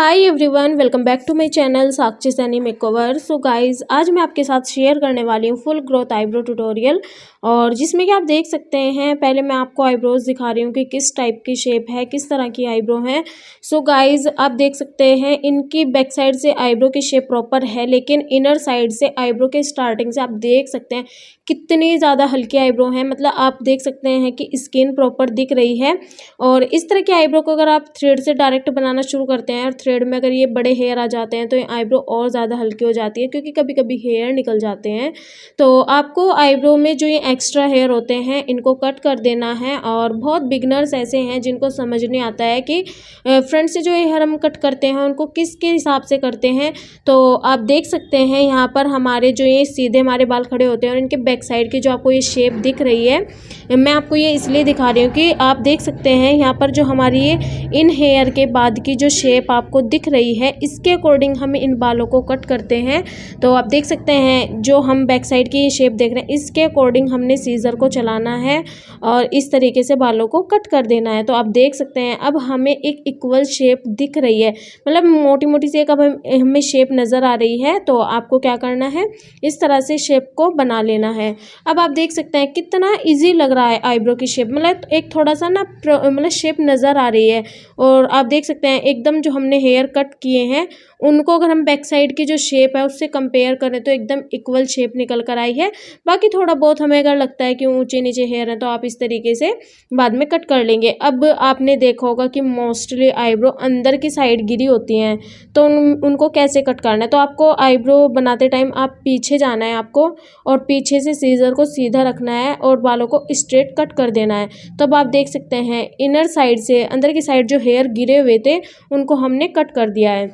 Hi everyone, welcome back to my channel Sakshi Saini makeover. So guys, आज मैं आपके साथ शेयर करने वाली हूँ फुल ग्रोथ आईब्रो ट्यूटोरियल। और जिसमें कि आप देख सकते हैं, पहले मैं आपको आईब्रोज दिखा रही हूँ कि किस टाइप की शेप है, किस तरह की आईब्रो है। सो गाइस, आप देख सकते हैं इनकी बैक साइड से आईब्रो की शेप प्रॉपर है, लेकिन इनर साइड से आईब्रो के स्टार्टिंग से आप देख सकते हैं कितनी ज़्यादा हल्की आईब्रो है। मतलब आप देख सकते हैं कि स्किन प्रॉपर दिख रही है। और इस तरह की आईब्रो को अगर आप थ्रेड से डायरेक्ट बनाना शुरू करते हैं और थ्रेड में अगर ये बड़े हेयर आ जाते हैं तो ये आईब्रो और ज़्यादा हल्की हो जाती है, क्योंकि कभी कभी हेयर निकल जाते हैं। तो आपको आईब्रो में जो ये एक्स्ट्रा हेयर होते हैं इनको कट कर देना है। और बहुत बिगनर्स ऐसे हैं जिनको समझ नहीं आता है कि फ्रंट से जो हेयर हम कट करते हैं उनको किसके हिसाब से करते हैं। तो आप देख सकते हैं यहाँ पर हमारे जो ये सीधे हमारे बाल खड़े होते हैं और इनके बैक साइड की जो आपको ये शेप दिख रही है, मैं आपको ये इसलिए दिखा रही हूँ कि आप देख सकते हैं यहाँ पर जो हमारी ये इन हेयर के बाद की जो शेप आपको दिख रही है, इसके अकॉर्डिंग हम इन बालों को कट करते हैं। तो आप देख सकते हैं जो हम बैक साइड की शेप देख रहे हैं, इसके अकॉर्डिंग हमने सीजर को चलाना है और इस तरीके से बालों को कट कर देना है। तो आप देख सकते हैं अब हमें एक इक्वल शेप दिख रही है, मतलब मोटी मोटी सी एक अब हमें शेप नज़र आ रही है। तो आपको क्या करना है, इस तरह से शेप को बना लेना है। अब आप देख सकते हैं कितना ईजी लग रहा है आईब्रो की शेप, मतलब एक थोड़ा सा ना मतलब शेप नज़र आ रही है। और आप देख सकते हैं एकदम जो हमने हेयर कट किए हैं उनको अगर हम बैक साइड की जो शेप है उससे कंपेयर करें तो एकदम इक्वल शेप निकल कर आई है। बाकी थोड़ा बहुत हमें अगर लगता है कि ऊंचे नीचे हेयर है तो आप इस तरीके से बाद में कट कर लेंगे। अब आपने देखा होगा कि मोस्टली आईब्रो अंदर की साइड गिरी होती हैं, तो उनको कैसे कट करना है। तो आपको आईब्रो बनाते टाइम आप पीछे जाना है आपको, और पीछे से सीजर को सीधा रखना है और बालों को स्ट्रेट कट कर देना है। तब आप देख सकते हैं इनर साइड से अंदर की साइड जो हेयर गिरे हुए थे उनको हमने कट कर दिया है।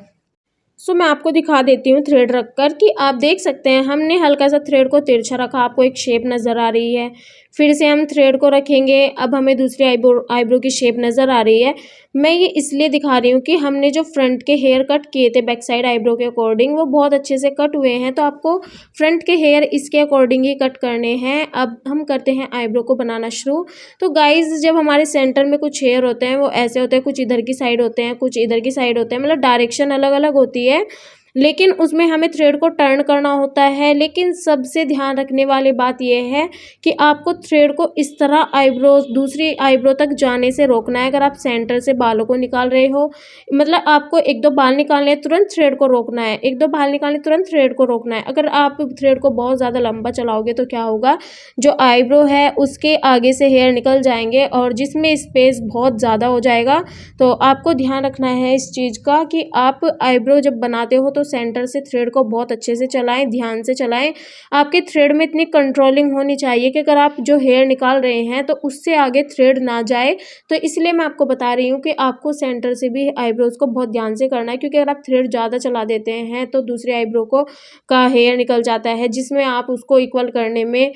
सो मैं आपको दिखा देती हूँ थ्रेड रख कर कि आप देख सकते हैं हमने हल्का सा थ्रेड को तिरछा रखा, आपको एक शेप नज़र आ रही है। फिर से हम थ्रेड को रखेंगे, अब हमें दूसरी आईब्रो की शेप नज़र आ रही है। मैं ये इसलिए दिखा रही हूँ कि हमने जो फ्रंट के हेयर कट किए थे बैक साइड आईब्रो के अकॉर्डिंग वो बहुत अच्छे से कट हुए हैं। तो आपको फ्रंट के हेयर इसके अकॉर्डिंग ही कट करने हैं। अब हम करते हैं आईब्रो को बनाना शुरू। तो गाइज, जब हमारे सेंटर में कुछ हेयर होते हैं वो ऐसे होते हैं, कुछ इधर की साइड होते हैं, कुछ इधर की साइड होते हैं, मतलब डायरेक्शन अलग अलग होती है, लेकिन उसमें हमें थ्रेड को टर्न करना होता है। लेकिन सबसे ध्यान रखने वाली बात यह है कि आपको थ्रेड को इस तरह आईब्रो दूसरी आईब्रो तक जाने से रोकना है। अगर आप सेंटर से बालों को निकाल रहे हो, मतलब आपको एक दो बाल निकालने हैं तुरंत थ्रेड को रोकना है, एक दो बाल निकालने तुरंत थ्रेड को रोकना है। अगर आप थ्रेड को बहुत ज़्यादा लंबा चलाओगे तो क्या होगा, जो आईब्रो है उसके आगे से हेयर निकल जाएंगे और जिसमें स्पेस बहुत ज़्यादा हो जाएगा। तो आपको ध्यान रखना है इस चीज़ का कि आप आईब्रो जब बनाते हो तो सेंटर से थ्रेड को बहुत अच्छे से चलाएं, ध्यान से चलाएं। आपके थ्रेड में इतनी कंट्रोलिंग होनी चाहिए कि अगर आप जो हेयर निकाल रहे हैं तो उससे आगे थ्रेड ना जाए। तो इसलिए मैं आपको बता रही हूँ कि आपको सेंटर से भी आईब्रोज को बहुत ध्यान से करना है, क्योंकि अगर आप थ्रेड ज़्यादा चला देते हैं तो दूसरी आईब्रो को का हेयर निकल जाता है, जिसमें आप उसको इक्वल करने में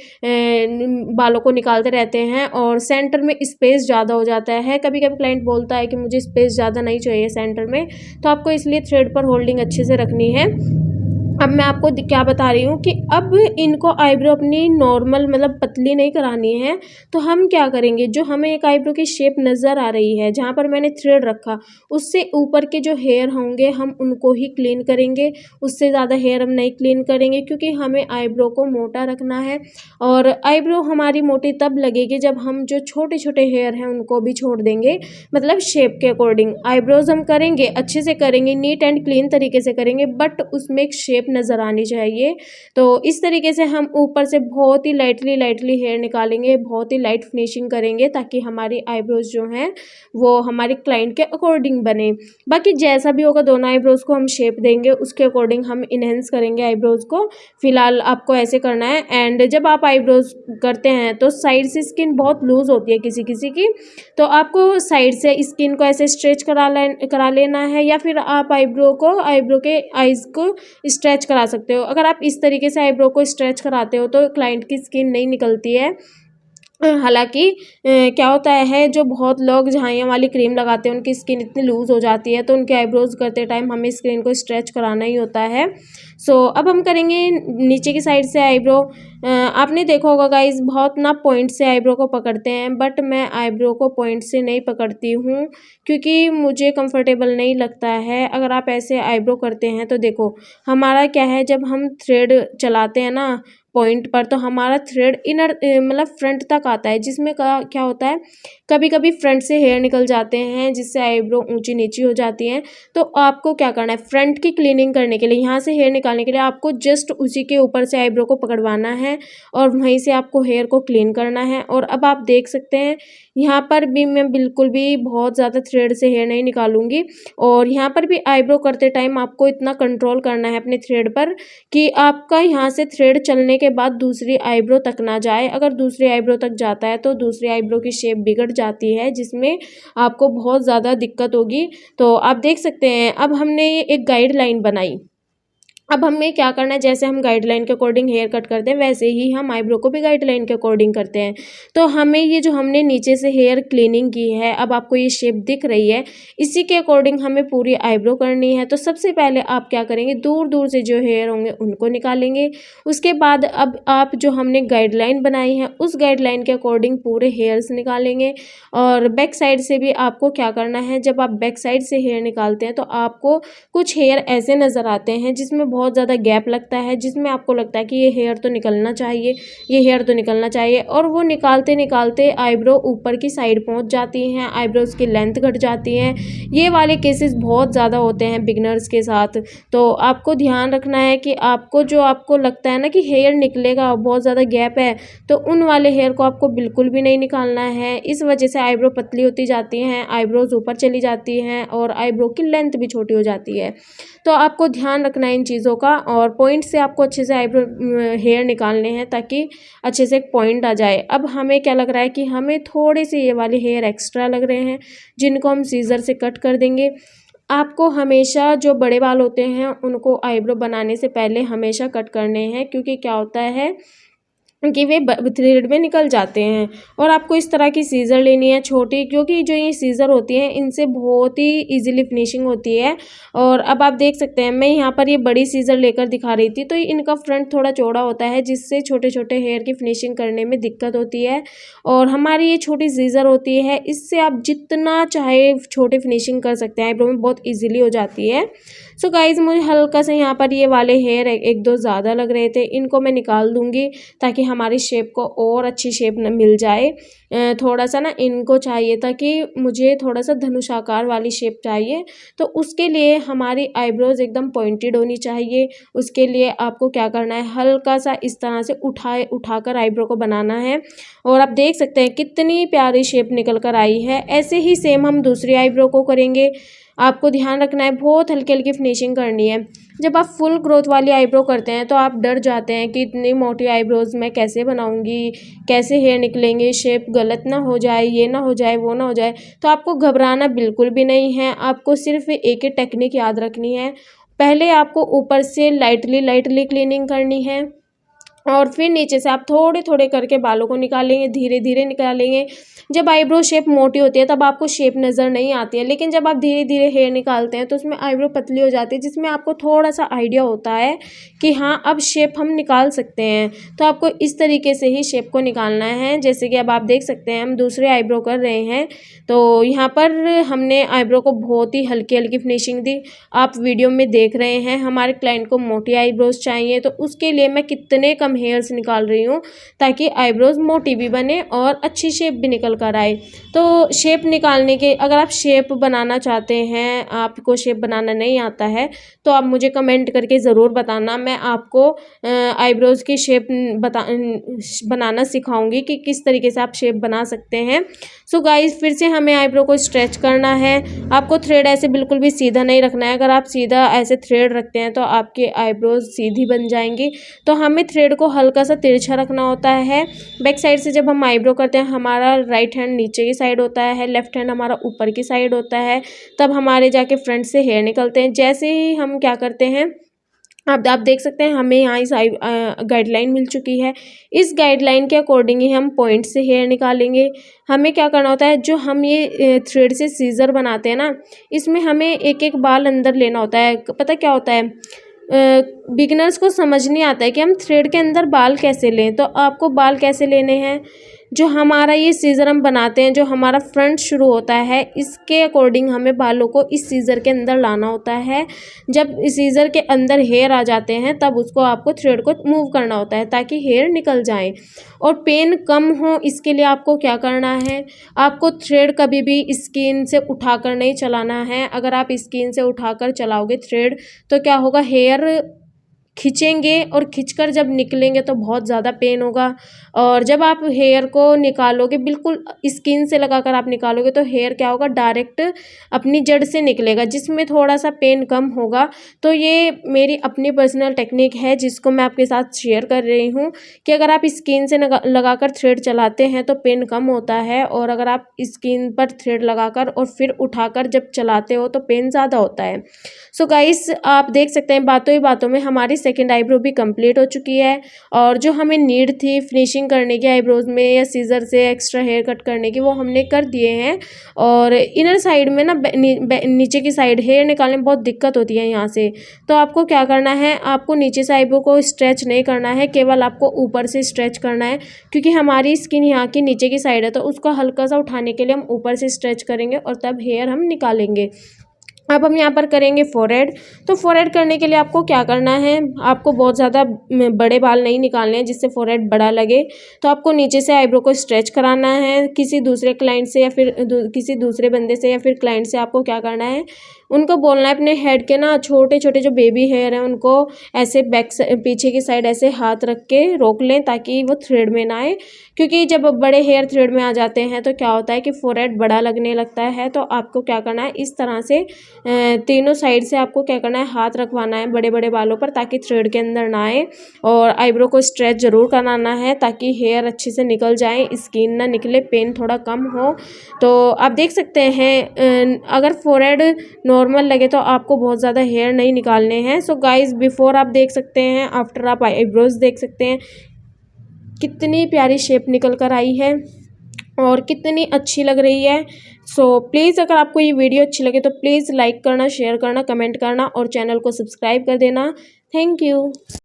बालों को निकालते रहते हैं और सेंटर में स्पेस ज़्यादा हो जाता है। कभी कभी क्लाइंट बोलता है कि मुझे स्पेस ज़्यादा नहीं चाहिए सेंटर में, तो आपको इसलिए थ्रेड पर होल्डिंग अच्छे से रखनी है। अब मैं आपको क्या बता रही हूँ कि अब इनको आईब्रो अपनी नॉर्मल मतलब पतली नहीं करानी है। तो हम क्या करेंगे, जो हमें एक आईब्रो की शेप नज़र आ रही है जहाँ पर मैंने थ्रेड रखा, उससे ऊपर के जो हेयर होंगे हम उनको ही क्लीन करेंगे, उससे ज़्यादा हेयर हम नहीं क्लीन करेंगे, क्योंकि हमें आईब्रो को मोटा रखना है। और आईब्रो हमारी मोटी तब लगेगी जब हम जो छोटे छोटे हेयर हैं उनको भी छोड़ देंगे, मतलब शेप के अकॉर्डिंग। आईब्रोज हम करेंगे, अच्छे से करेंगे, नीट एंड क्लीन तरीके से करेंगे, बट उसमें एक शेप नज़र आनी चाहिए। तो इस तरीके से हम ऊपर से बहुत ही लाइटली हेयर निकालेंगे, बहुत ही लाइट फिनिशिंग करेंगे, ताकि हमारी आईब्रोज जो हैं वो हमारे क्लाइंट के अकॉर्डिंग बने। बाकी जैसा भी होगा दोनों आईब्रोज को हम शेप देंगे, उसके अकॉर्डिंग हम इनहेंस करेंगे आईब्रोज को। फिलहाल आपको ऐसे करना है। एंड जब आप आईब्रोज करते हैं तो साइड से स्किन बहुत लूज होती है किसी किसी की, तो आपको साइड से स्किन को ऐसे स्ट्रेच करा लेना है, या फिर आप आईब्रो के आइज़ को स्ट्रेच करा सकते हो। अगर आप इस तरीके से आईब्रो को स्ट्रेच कराते हो तो क्लाइंट की स्किन नहीं निकलती है। हालाँकि क्या होता है, जो बहुत लोग झाइयाँ वाली क्रीम लगाते हैं उनकी स्किन इतनी लूज़ हो जाती है, तो उनके आईब्रोज़ करते टाइम हमें स्किन को स्ट्रेच कराना ही होता है। अब हम करेंगे नीचे की साइड से आईब्रो। आपने देखा होगा गाइज़, बहुत ना पॉइंट से आईब्रो को पकड़ते हैं, बट मैं आईब्रो को पॉइंट से नहीं पकड़ती हूँ, क्योंकि मुझे कंफर्टेबल नहीं लगता है। अगर आप ऐसे आईब्रो करते हैं तो देखो, हमारा क्या है, जब हम थ्रेड चलाते हैं ना पॉइंट पर, तो हमारा थ्रेड इनर मतलब फ्रंट तक आता है, जिसमें क्या होता है, कभी कभी फ्रंट से हेयर निकल जाते हैं, जिससे आईब्रो ऊंची नीची हो जाती हैं। तो आपको क्या करना है, फ्रंट की क्लीनिंग करने के लिए, यहाँ से हेयर निकालने के लिए आपको जस्ट उसी के ऊपर से आईब्रो को पकड़वाना है और वहीं से आपको हेयर को क्लीन करना है। और अब आप देख सकते हैं, यहाँ पर भी मैं बिल्कुल भी बहुत ज़्यादा थ्रेड से हेयर नहीं निकालूंगी। और यहाँ पर भी आईब्रो करते टाइम आपको इतना कंट्रोल करना है अपने थ्रेड पर कि आपका यहाँ से थ्रेड चलने के बाद दूसरी आईब्रो तक ना जाए। अगर दूसरी आईब्रो तक जाता है तो दूसरी आईब्रो की शेप बिगड़ जाती है, जिसमें आपको बहुत ज़्यादा दिक्कत होगी। तो आप देख सकते हैं, अब हमने ये एक गाइडलाइन बनाई। अब हमें क्या करना है, जैसे हम गाइडलाइन के अकॉर्डिंग हेयर कट करते हैं, वैसे ही हम आईब्रो को भी गाइडलाइन के अकॉर्डिंग करते हैं। तो हमें ये जो हमने नीचे से हेयर क्लीनिंग की है, अब आपको ये शेप दिख रही है, इसी के अकॉर्डिंग हमें पूरी आईब्रो करनी है। तो सबसे पहले आप क्या करेंगे, दूर दूर से जो हेयर होंगे उनको निकालेंगे। उसके बाद अब आप जो हमने गाइडलाइन बनाई है, उस गाइडलाइन के अकॉर्डिंग पूरे हेयर्स निकालेंगे। और बैक साइड से भी आपको क्या करना है, जब आप बैक साइड से हेयर निकालते हैं तो आपको कुछ हेयर ऐसे नज़र आते हैं जिसमें बहुत ज़्यादा गैप लगता है, जिसमें आपको लगता है कि ये हेयर तो निकलना चाहिए, ये हेयर तो निकलना चाहिए, और वो निकालते निकालते आईब्रो ऊपर की साइड पहुंच जाती हैं, आईब्रोज़ की लेंथ घट जाती हैं। ये वाले केसेस बहुत ज़्यादा होते हैं बिगनर्स के साथ। तो आपको ध्यान रखना है कि आपको लगता है ना कि हेयर निकलेगा, बहुत ज़्यादा गैप है, तो उन वाले हेयर को आपको बिल्कुल भी नहीं निकालना है। इस वजह से आईब्रो पतली होती जाती हैं, आईब्रोज़ ऊपर चली जाती हैं और आईब्रो की लेंथ भी छोटी हो जाती है। तो आपको ध्यान रखना है इन चीज़ों का, और पॉइंट से आपको अच्छे से आईब्रो हेयर निकालने हैं ताकि अच्छे से एक पॉइंट आ जाए। अब हमें क्या लग रहा है कि हमें थोड़े से ये वाले हेयर एक्स्ट्रा लग रहे हैं, जिनको हम सीज़र से कट कर देंगे। आपको हमेशा जो बड़े बाल होते हैं उनको आईब्रो बनाने से पहले हमेशा कट करने हैं, क्योंकि क्या होता है कि वे थ्रेड में निकल जाते हैं। और आपको इस तरह की सीज़र लेनी है छोटी, क्योंकि जो ये सीज़र होती हैं इनसे बहुत ही इजीली फिनिशिंग होती है। और अब आप देख सकते हैं, मैं यहाँ पर ये बड़ी सीज़र लेकर दिखा रही थी, तो इनका फ्रंट थोड़ा चौड़ा होता है, जिससे छोटे छोटे हेयर की फिनिशिंग करने में दिक्कत होती है। और हमारी ये छोटी सीज़र होती है, इससे आप जितना चाहे छोटे फिनिशिंग कर सकते हैं, आईब्रो में बहुत ईजिली हो जाती है। सो गाइज़, मुझे हल्का सा यहाँ पर ये वाले हेयर एक दो ज़्यादा लग रहे थे, इनको मैं निकाल दूँगी ताकि हमारी शेप को और अच्छी शेप मिल जाए। थोड़ा सा ना इनको चाहिए था कि मुझे थोड़ा सा धनुषाकार वाली शेप चाहिए, तो उसके लिए हमारी आईब्रोज़ एकदम पॉइंटेड होनी चाहिए। उसके लिए आपको क्या करना है, हल्का सा इस तरह से उठाकर आईब्रो को बनाना है। और आप देख सकते हैं कितनी प्यारी शेप निकल कर आई है। ऐसे ही सेम हम दूसरी आईब्रो को करेंगे। आपको ध्यान रखना है, बहुत हल्की हल्की फिनिशिंग करनी है। जब आप फुल ग्रोथ वाली आईब्रो करते हैं तो आप डर जाते हैं कि इतनी मोटी आईब्रोज़ मैं कैसे बनाऊंगी, कैसे हेयर निकलेंगे, शेप गलत ना हो जाए, ये ना हो जाए, वो ना हो जाए। तो आपको घबराना बिल्कुल भी नहीं है, आपको सिर्फ एक ही टेक्निक याद रखनी है। पहले आपको ऊपर से लाइटली लाइटली क्लीनिंग करनी है, और फिर नीचे से आप थोड़े थोड़े करके बालों को निकालेंगे, धीरे धीरे निकालेंगे। जब आईब्रो शेप मोटी होती है तब आपको शेप नज़र नहीं आती है, लेकिन जब आप धीरे धीरे हेयर निकालते हैं तो उसमें आईब्रो पतली हो जाती है, जिसमें आपको थोड़ा सा आइडिया होता है कि हाँ अब शेप हम निकाल सकते हैं। तो आपको इस तरीके से ही शेप को निकालना है। जैसे कि अब आप देख सकते हैं, हम दूसरे आईब्रो कर रहे हैं, तो यहाँ पर हमने आईब्रो को बहुत ही हल्की हल्की फिनिशिंग दी। आप वीडियो में देख रहे हैं, हमारे क्लाइंट को मोटी आईब्रोज चाहिए, तो उसके लिए मैं कितने कम हेयर्स निकाल रही हूँ ताकि आईब्रोज मोटी भी बने और अच्छी शेप भी निकल कर आए। तो शेप निकालने के, अगर आप शेप बनाना चाहते हैं, आपको शेप बनाना नहीं आता है, तो आप मुझे कमेंट करके ज़रूर बताना। मैं आपको आईब्रोज़ की शेप बनाना सिखाऊंगी कि किस तरीके से आप शेप बना सकते हैं। सो गाइस, फिर से हमें आईब्रो को स्ट्रेच करना है। आपको थ्रेड ऐसे बिल्कुल भी सीधा नहीं रखना है। अगर आप सीधा ऐसे थ्रेड रखते हैं तो आपके आईब्रोज सीधी बन जाएंगी। तो हमें थ्रेड को हल्का सा तिरछा रखना होता है। बैक साइड से जब हम आईब्रो करते हैं, हमारा राइट हैंड नीचे की साइड होता है, लेफ्ट हैंड हमारा ऊपर की साइड होता है, तब हमारे जाके फ्रंट से हेयर निकलते हैं। जैसे ही हम क्या करते हैं, आप देख सकते हैं हमें यहाँ इस गाइडलाइन मिल चुकी है। इस गाइडलाइन के अकॉर्डिंग ही हम पॉइंट से हेयर निकालेंगे। हमें क्या करना होता है, जो हम ये थ्रेड से सीज़र बनाते हैं ना, इसमें हमें एक एक बाल अंदर लेना होता है। पता क्या होता है, बिगिनर्स को समझ नहीं आता है कि हम थ्रेड के अंदर बाल कैसे लें। तो आपको बाल कैसे लेने हैं, जो हमारा ये सीज़र हम बनाते हैं, जो हमारा फ्रंट शुरू होता है, इसके अकॉर्डिंग हमें बालों को इस सीज़र के अंदर लाना होता है। जब इस सीज़र के अंदर हेयर आ जाते हैं तब उसको आपको थ्रेड को मूव करना होता है ताकि हेयर निकल जाए और पेन कम हो। इसके लिए आपको क्या करना है, आपको थ्रेड कभी भी स्किन से उठाकर नहीं चलाना है। अगर आप स्किन से उठाकर चलाओगे थ्रेड तो क्या होगा, हेयर खींचेंगे और खींचकर जब निकलेंगे तो बहुत ज़्यादा पेन होगा। और जब आप हेयर को निकालोगे, बिल्कुल स्किन से लगाकर आप निकालोगे तो हेयर क्या होगा, डायरेक्ट अपनी जड़ से निकलेगा, जिसमें थोड़ा सा पेन कम होगा। तो ये मेरी अपनी पर्सनल टेक्निक है जिसको मैं आपके साथ शेयर कर रही हूँ कि अगर आप स्किन से लगाकर थ्रेड चलाते हैं तो पेन कम होता है, और अगर आप स्किन पर थ्रेड लगाकर और फिर उठाकर जब चलाते हो तो पेन ज़्यादा होता है। सो गाइस, आप देख सकते हैं बातों ही बातों में हमारी सेकंड आईब्रो भी कंप्लीट हो चुकी है। और जो हमें नीड थी फिनिशिंग करने की आईब्रोज में या सीज़र से एक्स्ट्रा हेयर कट करने की, वो हमने कर दिए हैं। और इनर साइड में ना नीचे की साइड हेयर निकालने में बहुत दिक्कत होती है यहाँ से। तो आपको क्या करना है, आपको नीचे से आईब्रो को स्ट्रेच नहीं करना है, केवल आपको ऊपर से स्ट्रेच करना है, क्योंकि हमारी स्किन यहाँ की नीचे की साइड है। तो उसको हल्का सा उठाने के लिए हम ऊपर से स्ट्रेच करेंगे और तब हेयर हम निकालेंगे। अब हम यहाँ पर करेंगे फोरहेड। तो फोरहेड करने के लिए आपको क्या करना है, आपको बहुत ज़्यादा बड़े बाल नहीं निकालने हैं जिससे फोरहेड बड़ा लगे। तो आपको नीचे से आईब्रो को स्ट्रेच कराना है किसी दूसरे क्लाइंट से या फिर किसी दूसरे बंदे से या फिर क्लाइंट से। आपको क्या करना है, उनको बोलना है अपने हेड के ना छोटे छोटे जो बेबी हेयर हैं उनको ऐसे पीछे की साइड ऐसे हाथ रख के रोक लें ताकि वो थ्रेड में ना आए। क्योंकि जब बड़े हेयर थ्रेड में आ जाते हैं तो क्या होता है कि फोरहेड बड़ा लगने लगता है। तो आपको क्या करना है, इस तरह से तीनों साइड से आपको क्या करना है, हाथ रखवाना है बड़े बड़े बालों पर ताकि थ्रेड के अंदर ना आए। और आईब्रो को स्ट्रेच ज़रूर कराना है ताकि हेयर अच्छे से निकल जाए, स्किन ना निकले, पेन थोड़ा कम हो। तो आप देख सकते हैं अगर फोरहेड नॉर्मल लगे तो आपको बहुत ज़्यादा हेयर नहीं निकालने हैं। सो गाइस, बिफोर आप देख सकते हैं, आफ्टर आप आईब्रोज देख सकते हैं कितनी प्यारी शेप निकल कर आई है और कितनी अच्छी लग रही है। सो प्लीज़ अगर आपको ये वीडियो अच्छी लगे तो प्लीज़ लाइक करना, शेयर करना, कमेंट करना और चैनल को सब्सक्राइब कर देना। Thank you.